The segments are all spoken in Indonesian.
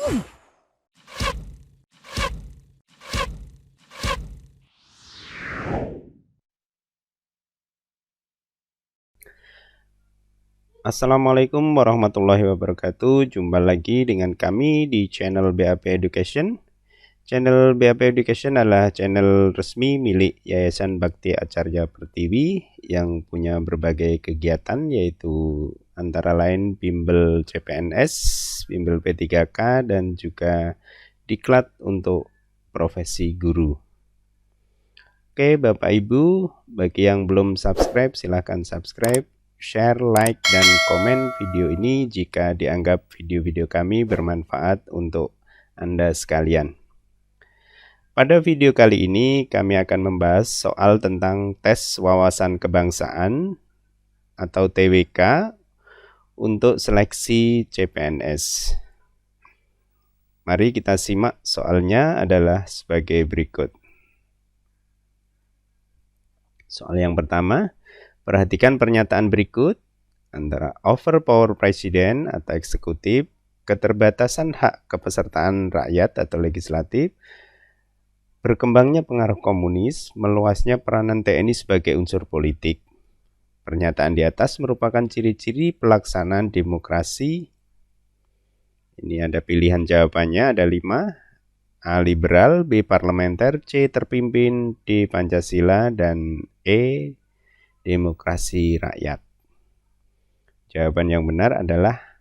Assalamualaikum warahmatullahi wabarakatuh. Jumpa lagi dengan kami di channel BAP Education. Channel BAP Education adalah channel resmi milik Yayasan Bakti Acarya Pertiwi yang punya berbagai kegiatan, yaitu antara lain bimbel CPNS, bimbel P3K, dan juga diklat untuk profesi guru. Oke Bapak Ibu, bagi yang belum subscribe silahkan subscribe, share, like, dan komen video ini jika dianggap video-video kami bermanfaat untuk Anda sekalian. Pada video kali ini kami akan membahas soal tentang tes wawasan kebangsaan atau TWK untuk seleksi CPNS. Mari kita simak, soalnya adalah sebagai berikut. Soal yang pertama, perhatikan pernyataan berikut antara overpower presiden atau eksekutif, keterbatasan hak kepesertaan rakyat atau legislatif, berkembangnya pengaruh komunis, meluasnya peranan TNI sebagai unsur politik. Pernyataan di atas merupakan ciri-ciri pelaksanaan demokrasi. Ini ada pilihan jawabannya, ada 5. A. Liberal, B. Parlementer, C. Terpimpin, D. Pancasila, dan E. Demokrasi rakyat. Jawaban yang benar adalah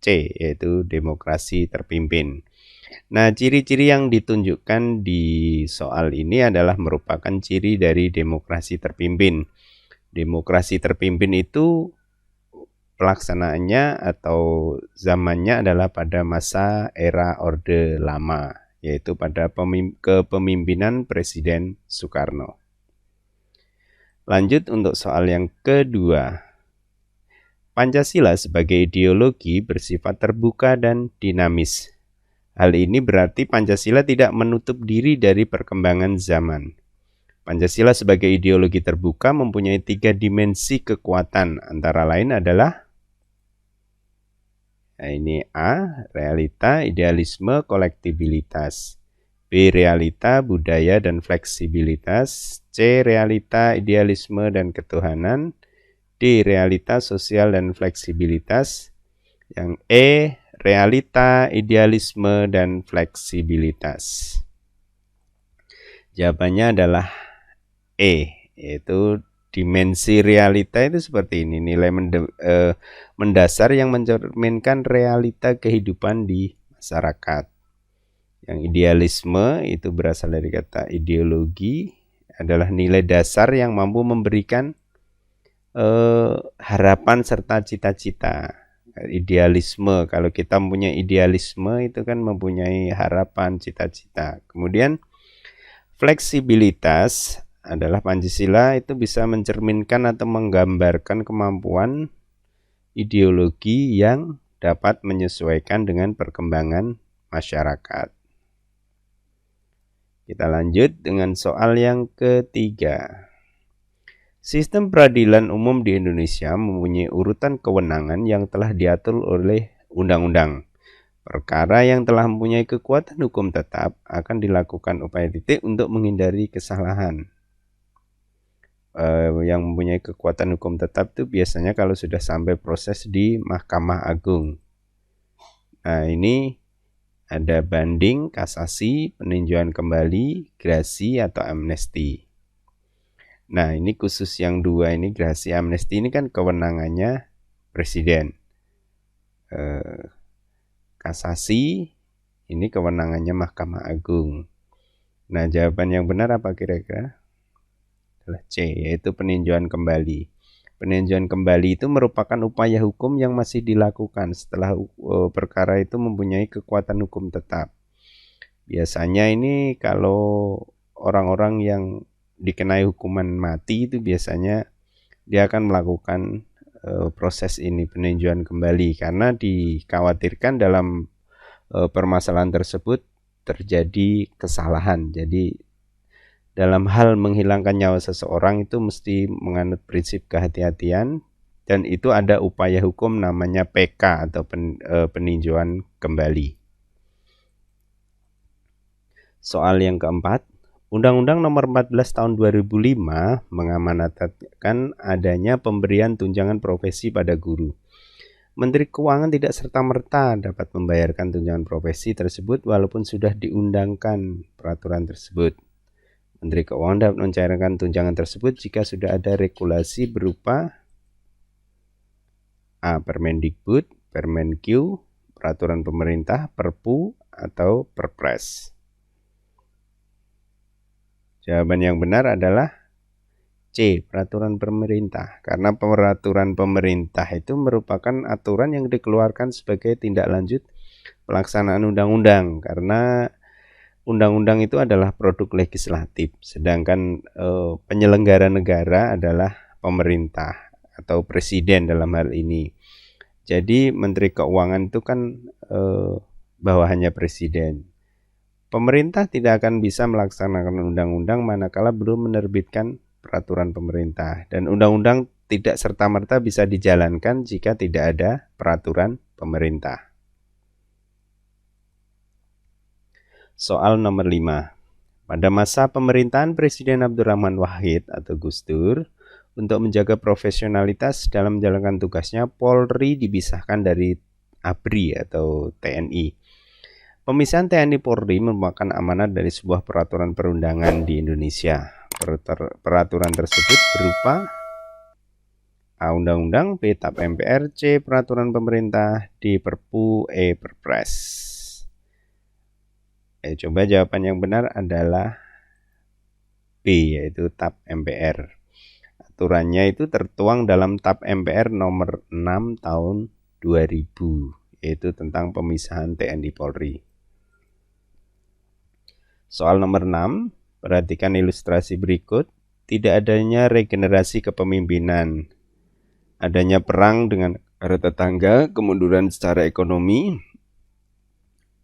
C, yaitu demokrasi terpimpin. Nah, ciri-ciri yang ditunjukkan di soal ini adalah merupakan ciri dari demokrasi terpimpin. Demokrasi terpimpin itu pelaksanaannya atau zamannya adalah pada masa era Orde Lama, yaitu pada kepemimpinan Presiden Soekarno. Lanjut untuk soal yang kedua. Pancasila sebagai ideologi bersifat terbuka dan dinamis. Hal ini berarti Pancasila tidak menutup diri dari perkembangan zaman. Pancasila sebagai ideologi terbuka mempunyai 3 dimensi kekuatan, antara lain adalah ini A. Realita, idealisme, kolektibilitas. B. Realita, budaya, dan fleksibilitas. C. Realita, idealisme, dan ketuhanan. D. Realita, sosial, dan fleksibilitas. Yang E. Realita, idealisme, dan fleksibilitas. Jawabannya adalah E, yaitu dimensi realita itu seperti ini, nilai mendasar yang mencerminkan realita kehidupan di masyarakat. Yang idealisme itu berasal dari kata ideologi, adalah nilai dasar yang mampu memberikan harapan serta cita-cita. Idealisme, kalau kita mempunyai idealisme itu kan mempunyai harapan, cita-cita. Kemudian fleksibilitas adalah Pancasila itu bisa mencerminkan atau menggambarkan kemampuan ideologi yang dapat menyesuaikan dengan perkembangan masyarakat. Kita lanjut dengan soal yang ketiga. Sistem peradilan umum di Indonesia mempunyai urutan kewenangan yang telah diatur oleh undang-undang. Perkara yang telah mempunyai kekuatan hukum tetap akan dilakukan upaya titik untuk menghindari kesalahan. Yang mempunyai kekuatan hukum tetap itu biasanya kalau sudah sampai proses di Mahkamah Agung. Nah, ini ada banding, kasasi, peninjauan kembali, grasi, atau amnesti. Nah, ini khusus yang 2 ini, grasi, amnesti, ini kan kewenangannya presiden. Kasasi ini kewenangannya Mahkamah Agung. Nah, jawaban yang benar apa kira-kira? Adalah C, yaitu peninjauan kembali. Peninjauan kembali itu merupakan upaya hukum yang masih dilakukan setelah perkara itu mempunyai kekuatan hukum tetap. Biasanya ini kalau orang-orang yang dikenai hukuman mati itu biasanya dia akan melakukan proses ini, peninjauan kembali, karena dikhawatirkan dalam permasalahan tersebut terjadi kesalahan. Jadi dalam hal menghilangkan nyawa seseorang itu mesti menganut prinsip kehati-hatian, dan itu ada upaya hukum namanya PK atau peninjauan kembali. Soal yang keempat, Undang-Undang Nomor 14 Tahun 2005 mengamanatkan adanya pemberian tunjangan profesi pada guru. Menteri Keuangan tidak serta-merta dapat membayarkan tunjangan profesi tersebut walaupun sudah diundangkan peraturan tersebut. Menteri Keuangan dapat mencairkan tunjangan tersebut jika sudah ada regulasi berupa A. Permendikbud, Permenkyu, peraturan pemerintah, Perpu, atau Perpres. Jawaban yang benar adalah C. Peraturan pemerintah. Karena peraturan pemerintah itu merupakan aturan yang dikeluarkan sebagai tindak lanjut pelaksanaan undang-undang. Karena undang-undang itu adalah produk legislatif, sedangkan penyelenggara negara adalah pemerintah atau presiden dalam hal ini. Jadi Menteri Keuangan itu kan bawahannya presiden. Pemerintah tidak akan bisa melaksanakan undang-undang manakala belum menerbitkan peraturan pemerintah, dan undang-undang tidak serta-merta bisa dijalankan jika tidak ada peraturan pemerintah. Soal nomor 5. Pada masa pemerintahan Presiden Abdurrahman Wahid atau Gus Dur, untuk menjaga profesionalitas dalam menjalankan tugasnya, Polri dipisahkan dari ABRI atau TNI. Pemisahan TNI Polri merupakan amanat dari sebuah peraturan perundangan di Indonesia. Peraturan tersebut berupa A. Undang-undang, B. TAP MPR, C. Peraturan pemerintah, D. Perpu, E. Perpres. Coba jawaban yang benar adalah B, yaitu TAP MPR. Aturannya itu tertuang dalam TAP MPR nomor 6 tahun 2000, yaitu tentang pemisahan TNI Polri. Soal nomor 6, perhatikan ilustrasi berikut. Tidak adanya regenerasi kepemimpinan, adanya perang dengan negara tetangga, kemunduran secara ekonomi.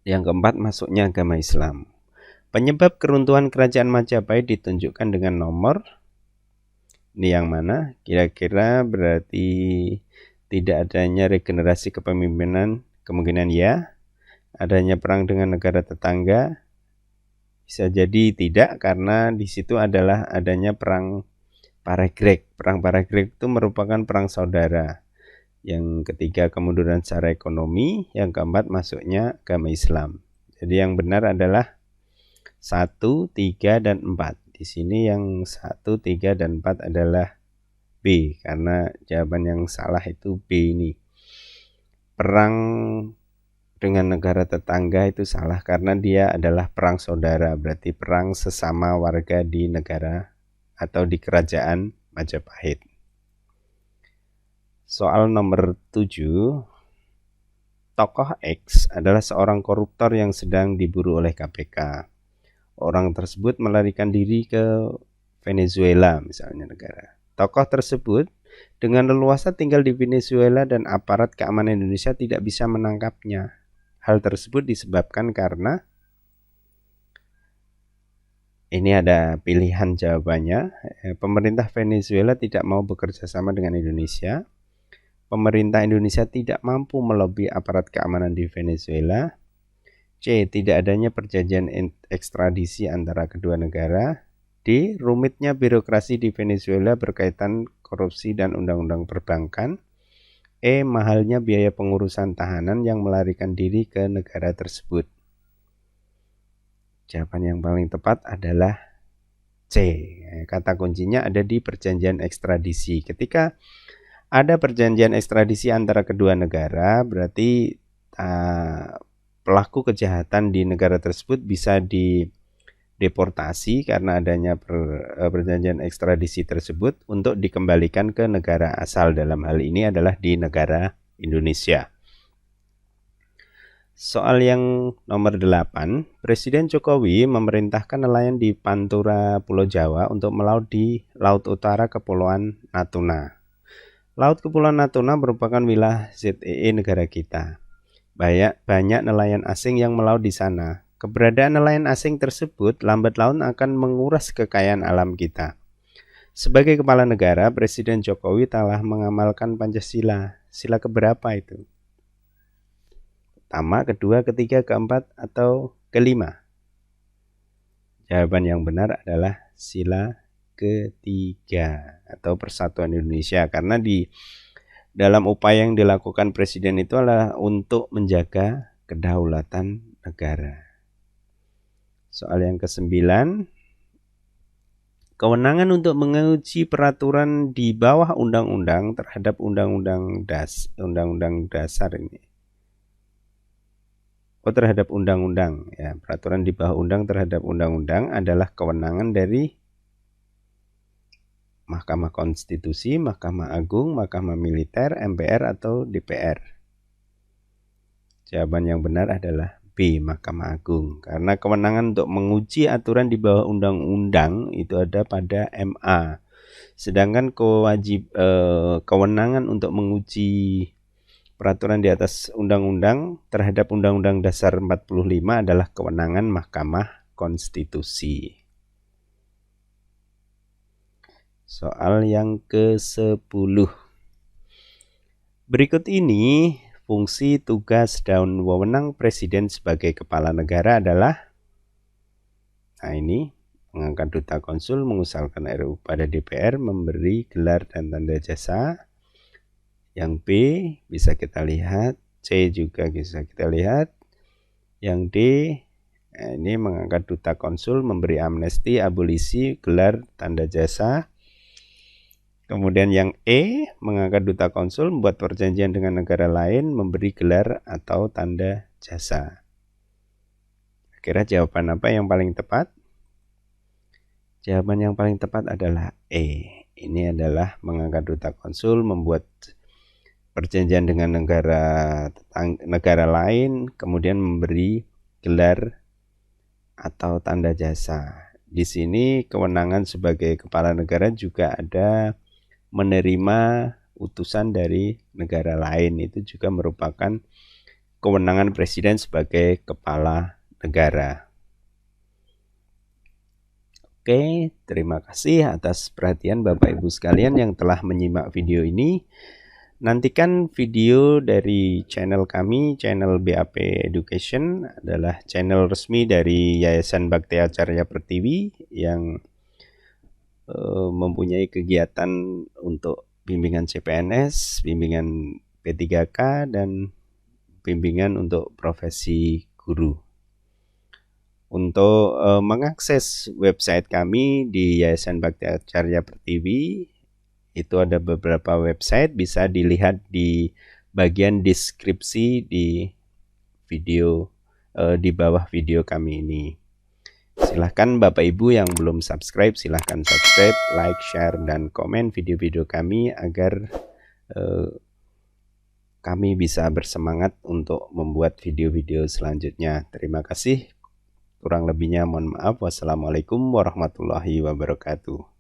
Yang keempat, masuknya agama Islam. Penyebab keruntuhan kerajaan Majapahit ditunjukkan dengan nomor. Ini yang mana? Kira-kira berarti tidak adanya regenerasi kepemimpinan, kemungkinan ya. Adanya perang dengan negara tetangga, bisa jadi tidak, karena di situ adalah adanya perang Paregreg. Perang Paregreg itu merupakan perang saudara. Yang ketiga, kemunduran secara ekonomi. Yang keempat, masuknya agama Islam. Jadi yang benar adalah 1, 3, dan 4. Di sini yang 1, 3, dan 4 adalah B, karena jawaban yang salah itu B ini. Perang dengan negara tetangga itu salah karena dia adalah perang saudara, berarti perang sesama warga di negara atau di kerajaan Majapahit. Soal nomor 7. Tokoh X adalah seorang koruptor yang sedang diburu oleh KPK. Orang tersebut melarikan diri ke Venezuela misalnya negara. Tokoh tersebut dengan leluasa tinggal di Venezuela dan aparat keamanan Indonesia tidak bisa menangkapnya. Hal tersebut disebabkan karena ini ada pilihan jawabannya. Pemerintah Venezuela tidak mau bekerja sama dengan Indonesia. Pemerintah Indonesia tidak mampu melobi aparat keamanan di Venezuela. C. Tidak adanya perjanjian ekstradisi antara kedua negara. D. Rumitnya birokrasi di Venezuela berkaitan korupsi dan undang-undang perbankan. E. Mahalnya biaya pengurusan tahanan yang melarikan diri ke negara tersebut. Jawaban yang paling tepat adalah C. Kata kuncinya ada di perjanjian ekstradisi. Ketika ada perjanjian ekstradisi antara kedua negara, berarti pelaku kejahatan di negara tersebut bisa dideportasi karena adanya perjanjian ekstradisi tersebut untuk dikembalikan ke negara asal. Dalam hal ini adalah di negara Indonesia. Soal yang nomor 8, Presiden Jokowi memerintahkan nelayan di Pantura, Pulau Jawa untuk melaut di Laut Utara Kepulauan Natuna. Laut Kepulauan Natuna merupakan wilayah ZEE negara kita. Banyak nelayan asing yang melaut di sana. Keberadaan nelayan asing tersebut lambat laun akan menguras kekayaan alam kita. Sebagai kepala negara, Presiden Jokowi telah mengamalkan Pancasila. Sila keberapa itu? Pertama, kedua, ketiga, keempat, atau kelima? Jawaban yang benar adalah sila ketiga atau Persatuan Indonesia, karena di dalam upaya yang dilakukan presiden itu adalah untuk menjaga kedaulatan negara. Soal yang ke-9, kewenangan untuk menguji peraturan di bawah undang-undang terhadap undang-undang dasar ini. Terhadap undang-undang, ya, peraturan di bawah undang terhadap undang-undang adalah kewenangan dari Mahkamah Konstitusi, Mahkamah Agung, Mahkamah Militer, MPR atau DPR. Jawaban yang benar adalah B, Mahkamah Agung. Karena kewenangan untuk menguji aturan di bawah undang-undang itu ada pada MA. Sedangkan kewenangan untuk menguji peraturan di atas undang-undang terhadap Undang-Undang Dasar 45 adalah kewenangan Mahkamah Konstitusi. Soal yang ke-10. Berikut ini fungsi, tugas, dan wewenang presiden sebagai kepala negara adalah, nah ini, mengangkat duta konsul, mengusulkan RUU pada DPR, memberi gelar dan tanda jasa. Yang B bisa kita lihat, C juga bisa kita lihat. Yang D, nah ini mengangkat duta konsul, memberi amnesti, abolisi, gelar, tanda jasa. Kemudian yang E, mengangkat duta konsul, membuat perjanjian dengan negara lain, memberi gelar atau tanda jasa. Kira jawaban apa yang paling tepat? Jawaban yang paling tepat adalah E. Ini adalah mengangkat duta konsul, membuat perjanjian dengan negara lain, kemudian memberi gelar atau tanda jasa. Di sini kewenangan sebagai kepala negara juga ada menerima utusan dari negara lain, itu juga merupakan kewenangan presiden sebagai kepala negara. Oke, terima kasih atas perhatian Bapak Ibu sekalian yang telah menyimak video ini. Nantikan video dari channel kami, channel BAP Education, adalah channel resmi dari Yayasan Bakti Acarya Pertiwi yang mempunyai kegiatan untuk bimbingan CPNS, bimbingan P3K, dan bimbingan untuk profesi guru. Untuk mengakses website kami di Yayasan Bakti Acarya Pertiwi, itu ada beberapa website, bisa dilihat di bagian deskripsi di video di bawah video kami ini. Silahkan Bapak Ibu yang belum subscribe, silahkan subscribe, like, share, dan komen video-video kami agar kami bisa bersemangat untuk membuat video-video selanjutnya. Terima kasih. Kurang lebihnya mohon maaf. Wassalamualaikum warahmatullahi wabarakatuh.